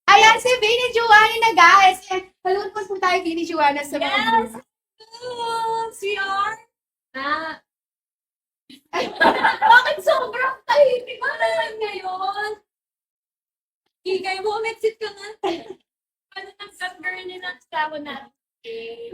Ayan, si Vinny Juana na guys. Halunod po tayo, Vinny Juana, sa mga Yes! We are? Ah, bakit sobrang tahimik mo naman ngayon? Higay mo, exit ka na. Ano nang girl ni Natsavo natin?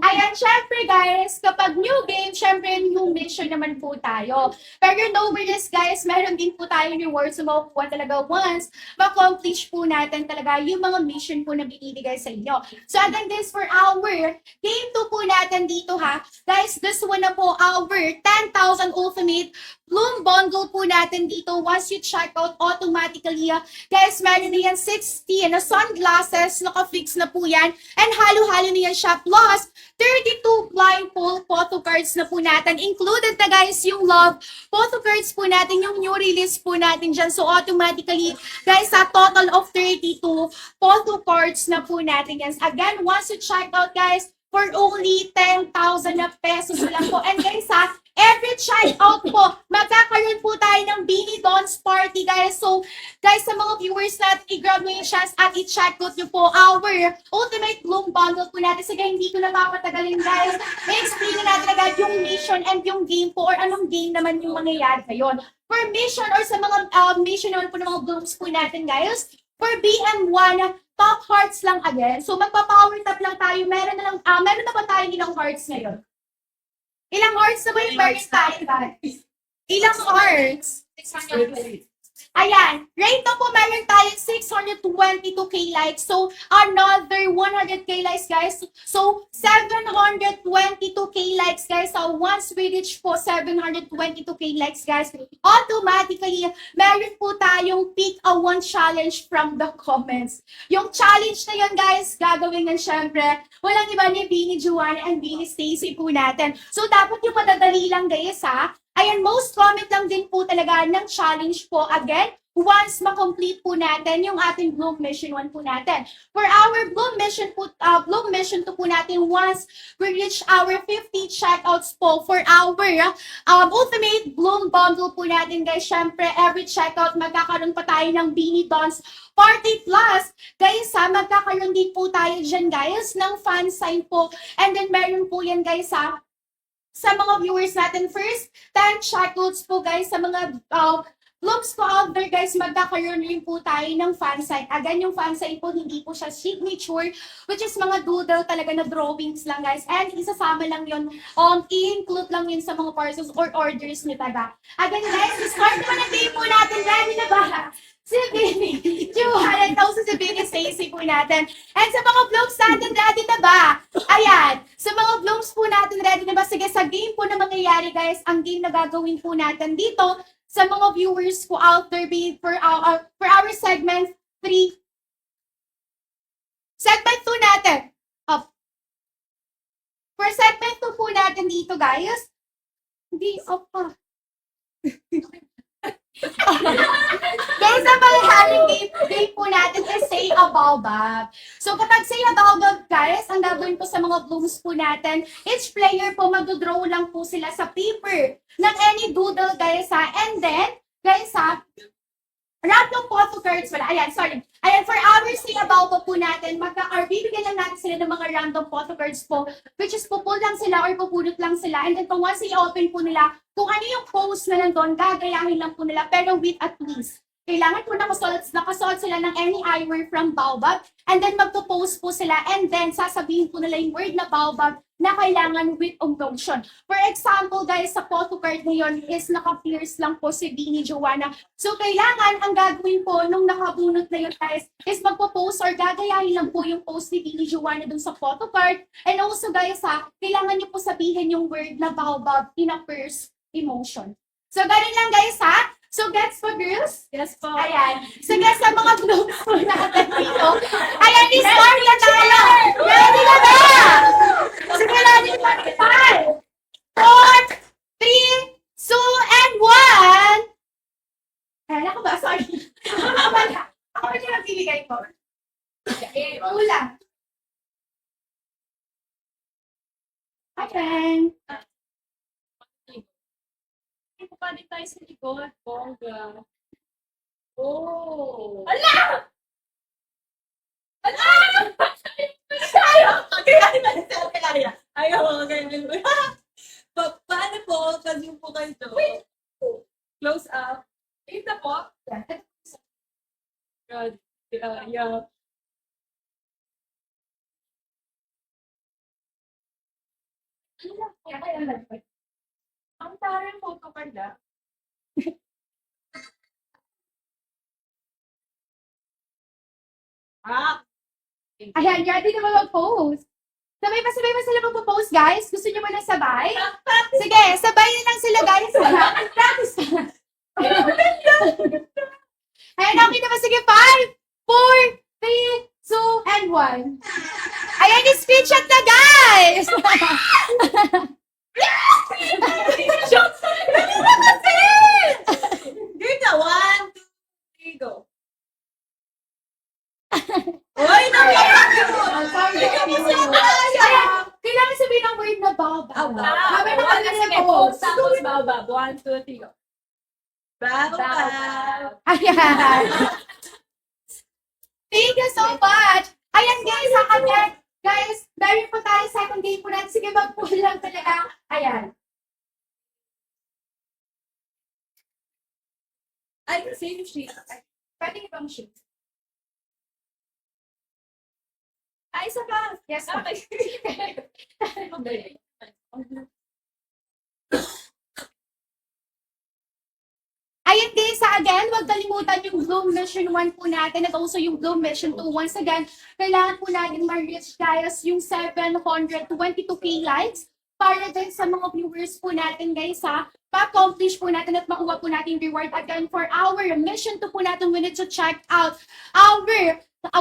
Ayan, syempre guys, kapag new game, syempre new mission naman po tayo. Pero no worries guys, meron din po tayo rewards na makukuha talaga once ma-accomplish po natin talaga yung mga mission po na binibigay sa inyo. So again guys, for our game 2 po natin dito ha. Guys, this one na po our 10,000 ultimate Bloom bundle po natin dito. Once you check out automatically, guys, meron na yan 60 na sunglasses, naka-fix na po yan. And halo-halo na yan siya. Plus, 32 blindfold photo cards na po natin. Included na guys yung love photo cards po natin, yung new release po natin dyan. So automatically, guys, sa total of 32 photo cards na po natin yan. Again, once you check out guys, for only 10,000 na pesos lang po. And guys every check out po, magkakaroon po tayo ng Beanie Dons Party guys. So guys, sa mga viewers natin, i-grab nyo yung chance at i-check out nyo po our Ultimate Bloom Bundle po natin. Sige, hindi ko na mapatagalin guys. I-explain natin agad yung mission and yung game po or anong game naman yung mangyayari ngayon. For mission or sa mga mission naman po ng mga blooms po natin guys, for BM1, top hearts lang again. So magpa-power tap lang tayo. Meron na ba tayo ilang hearts ngayon? Ilang hearts na ba yung meron tayo guys? Ilang hearts? 620. Ayan, right now po meron tayong 622k likes. So, another 100k likes, guys. So, 722k likes, guys. So, once we reach po 722k likes, guys, automatically, meron po tayong pick a one challenge from the comments. Yung challenge na yun, guys, gagawin ng syempre, walang iba ni Beanie Juana and Beanie Stacy po natin. So, dapat yung madadali lang, guys, ha? Ayan, most comment lang din po talaga ng challenge po. Again, once ma-complete po natin yung ating Bloom Mission 1 po natin. For our Bloom Mission 2 po natin, once we reach our 50 checkouts po for our Ultimate Bloom Bundle po natin, guys. Syempre, every checkout magkakaroon pa tayo ng Beanie Dons Party Plus. Guys, magkakaroon din po tayo dyan, guys, ng fan sign po. And then, meron po yan, guys, sa mga viewers natin. First, 10 shoutouts po guys sa mga vlogs po out there guys, magkakaroon rin po tayo ng fan sign. Again, yung fan sign po, hindi po siya signature, which is mga doodle talaga na drawings lang guys. And isasama lang yun, i-include lang yun sa mga parcels or orders nyo taga. Again guys, start naman ang game po natin. Ready na ba? Si Vinny, Juhan, and also si Vinny Stacy po natin. And sa mga vlogs natin, ready na ba? Ayan, sa mga vlogs po natin, ready na ba? Sige, sa game po na mangyayari guys, ang game na gagawin po natin dito, sa mga viewers po out there, for our segment 3. Segment 2 natin. For segment 2 po natin dito guys, hindi, guys, ang panghaling game po natin is Say a Baobab. So, kapag Say a Baobab, guys, ang gagawin po sa mga blooms po natin, each player po mag-draw lang po sila sa paper ng any doodle, guys, And then, guys, random photo cards pala. Ayan, sorry. Ayan, for our Say a Baobab po natin, bibigyan lang natin sila ng mga random photo cards po, which is pupul lang sila or pupulot lang sila. And then, once i-open po nila, kung ano yung post na nandun, gagayahin lang po nila, pero with a twist. Kailangan po nakasuot sila ng any eyewear from Baobab, and then magpo-post po sila, and then sasabihin po nila yung word na Baobab na kailangan with emotion. For example, guys, sa photo card ngayon is naka-pierce lang po si Beanie Juana. So, kailangan ang gagawin po nung nakabunot na yun, guys, is magpo-post or gagayahin lang po yung post ni Beanie Juana dun sa photo card. And also, guys, kailangan niyo po sabihin yung word na Baobab in a pierce emotion. So, ganun lang, guys, So, gets po, girls? Yes po. Ayan. So, guys, sa mga vlogs po natin dito, ayan, start na tayo! Ready na ba? Sige, ready na ba? 5, 4, 3, 2, and 1! Ayan, ako ba? Sorry. Ako ba yung nagbibigay ko? Kulang. Ayan. Papalit tayo sa likod. Bongga. Oh! Ala! Ayaw ko ganyan. Paano po? Pag-zoom po kayo to. Close up. Ito po. God. Yeah. Ang taray photo card ah. Ayan, ready na ba mag-post? Sabay pa sila mag-post, guys? Gusto niyo ba na sabay? Sige, sabay na lang sila, guys. Practice na. Ayan, okay na ba? Sige, 5, 4, 3, 2, and 1. Ayan, screenshot na, guys! Game na. 1, 2, 3, go. Uy, Ayan, kailangan sabihin ng word na baba. Sabi na kami na post. Tapos babab. 1, 2, 3, go. Babab. Ayan. Thank you so much. Ayan, guys, sa kanya. Guys, meron po tayo second game po natin. Sige, mag-pull lang talaga. Ayan. Ay, same sheet. Pwede ibang sheet. Ay, isa pa. Yes, Ah, ma'am. Okay. Ayan guys, again, huwag kalimutan yung Bloom Mission 1 po natin at also yung Bloom Mission 2. Once again, kailangan po natin ma-reach guys yung 722k likes para din sa mga viewers po natin guys ha. Pa-accomplish po natin at makuha po natin yung reward again for our Mission 2 po natin. We need to check out our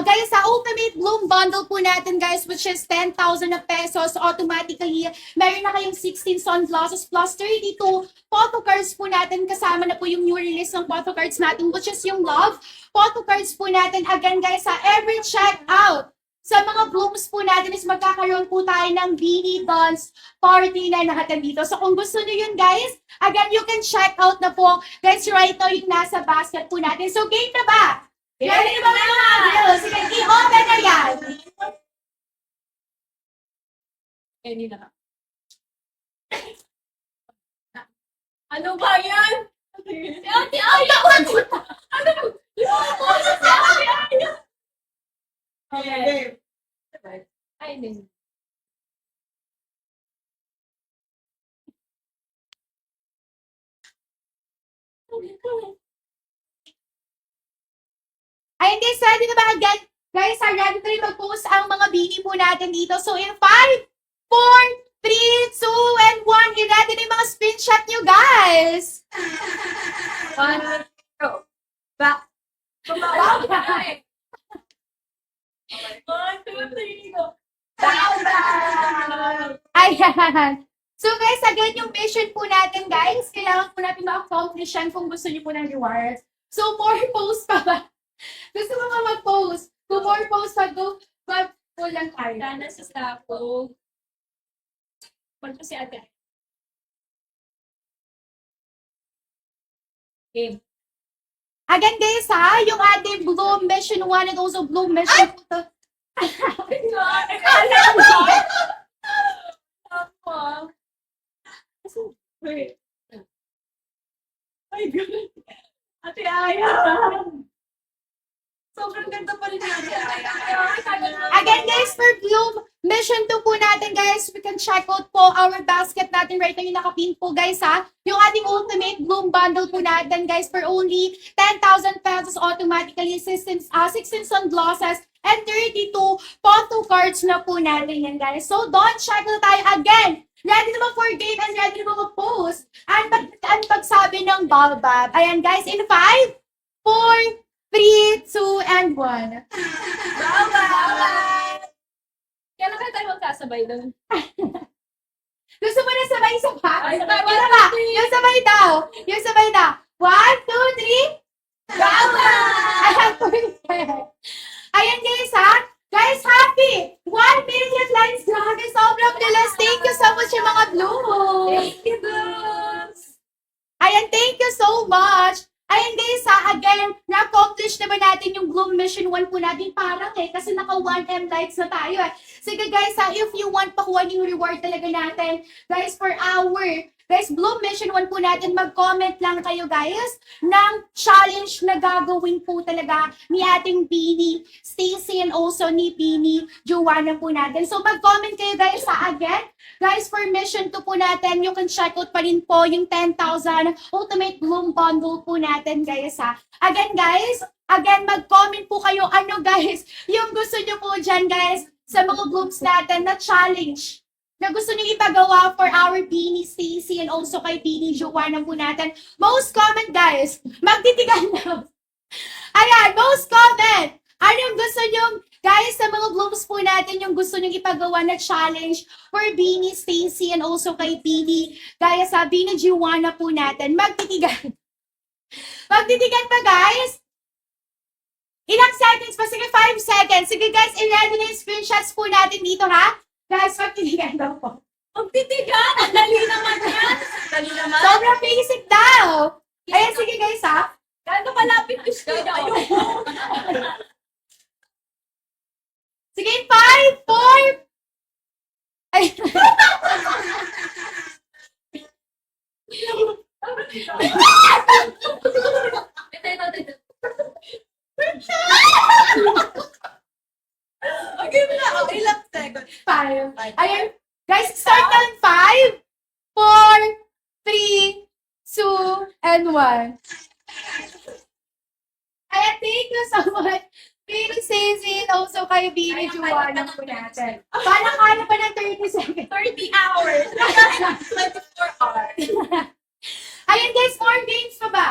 guys, sa Ultimate Bloom Bundle po natin guys, which is 10,000 na pesos, automatically, meron na kayong 16 sunglasses plus 32 photo cards po natin. Kasama na po yung new release ng photo cards natin, which is yung Love photo cards po natin. Again guys, sa every check out sa mga blooms po natin is magkakaroon po tayo ng Beanie Dance party na natin dito. So kung gusto nyo yun guys, again, you can check out na po. Guys, right now yung nasa basket po natin. So game na ba? Ready ba mga girls? Sige, i-open na yan. Any na. Ano ba yan? Ate, ay, ako! Ano ba? Okay. Ay, din. Ayun guys, ready na ba again? Guys, ready na rin mag-post ang mga beanie po natin dito. So in 5, 4, 3, 2, and 1, i-ready na yung mga screenshot nyo guys. 1, go. Back. Wow. 1, 2, 3, go. Ayan. So guys, again, yung mission po natin guys, kailangan po natin ma-accomplish yan kung gusto nyo po ng rewards. So more posts pa ba? Gusto mo ba mag-post? Kung more posts pa, go, mag-pull lang tayo. Sana sa stapo. Punta si ate. Game. Again guys ha, yung ating Bloom Mission 1 and also Bloom Mission 2. Akala mo! Ako. Wait. Ay, God. Ate Aya. Sobrang ganda pa rin ni Ate Aya. Again guys, for Bloom Mission 2 po natin guys, we can check out po our basket natin right now yung nakapin po guys ha. Yung ating Ultimate Bloom Bundle po natin guys for only 10,000 pesos automatically, 16 sunglasses and 32 photo cards na po natin yan guys. So don't check na tayo again. Ready na ba for game and ready na ba mag-post? Ang pagsabi ng Balbab. Ayan guys, in 5, 4, 3, 2, and 1. Bye-bye! Kailan kayo tayo magkasabay doon? Gusto mo na sabay-sabay? Ay, sabay. Wala ba? Yung sabay daw. Yung sabay daw. 1, 2, 3. Bye-bye! Ayan, perfect. Ayan guys ha. Guys, happy! 1 million likes. Grabe, sobrang bilis. Thank you so much yung mga blue. Thank you, Boots! Ayan, thank you so much. Ayan Ayun guys, again, na-accomplish na ba natin yung Bloom Mission 1 po natin? Parang kasi naka 1M likes na tayo Sige guys, if you want pakuha yung reward talaga natin, guys, for our guys, Bloom Mission 1 po natin, mag-comment lang kayo guys ng challenge na gagawin po talaga ni ating Beanie, Stacy, and also ni Beanie, Joanna po natin. So mag-comment kayo guys again. Guys, for Mission 2 po natin, you can check out pa rin po yung 10,000 Ultimate Bloom Bundle po natin guys Again guys, mag-comment po kayo guys, yung gusto nyo po dyan guys, sa mga blooms natin na challenge na gusto nyo ipagawa for our Beanie Stacy and also kay Beanie Joanna po natin. Most comment guys, magtitigan na. Ayan, most comment. Anong gusto nyo guys sa mga blooms po natin yung gusto nyo ipagawa na challenge for Beanie Stacy and also kay Beanie. Gaya sa Beanie Joanna po natin, magtitigan. Magtitigan pa guys. Ilang seconds pa? Sige, 5 seconds. Sige guys, i-ready na yung screenshots po natin dito Guys, magtitigan daw po. Magtitigan! Ang dali naman yan! Dali naman. Sobrang basic daw. Ayan, sige guys Gano'n kalapit yung screen ako. Sige, 5, 4. Ay. Okay na, ilang seconds. 5. Ayan. Guys, start ng 5, 4, 3, 2, and 1. Ayan, thank you so much. Beanie Stacy, also kay Beanie Joanna po natin. Parang kaya pa ng 30 seconds. 30 hours. 24 hours. Ayan guys, more games pa ba?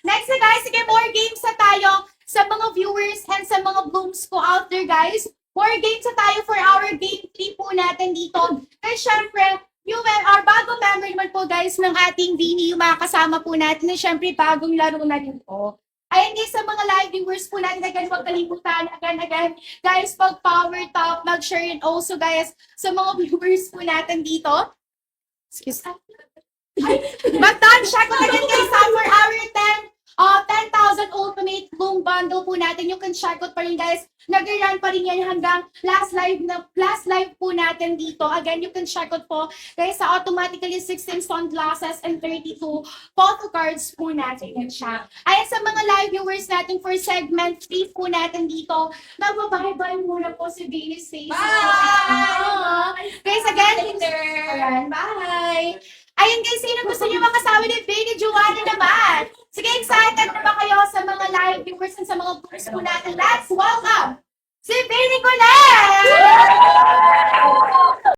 Next na guys, sige, more games na tayo sa mga viewers and sa mga blooms po out there guys. More games na tayo for our game 3 po natin dito. Kaya syempre, our bagong member naman po guys ng ating Beanie, yung mga kasama po natin. And syempre, bagong laro na rin po. Ayan guys, sa mga live viewers po natin, again, huwag kalimutan, again, guys, pag-power top, mag-share and also guys, sa mga viewers po natin dito. Excuse me. Mag-time check again guys for our 10,000 Ultimate Bloom Bundle po natin. You can check out pa rin guys. Nag-run pa rin yan hanggang last live po natin dito. Again, you can check out po guys sa automatically 16 sunglasses and 32 photo cards po natin yan siya. Ayan sa mga live viewers natin for segment 3 po natin dito. Magbabay-bye muna po si Beanie Stacy. Bye! Guys, again, Later! ayan, bye! Ayun guys, sino gusto niyo makasama ni Beanie Joanna naman? Sige, excited na ba kayo sa mga live viewers and sa mga viewers po natin? Let's welcome si Beanie Colette!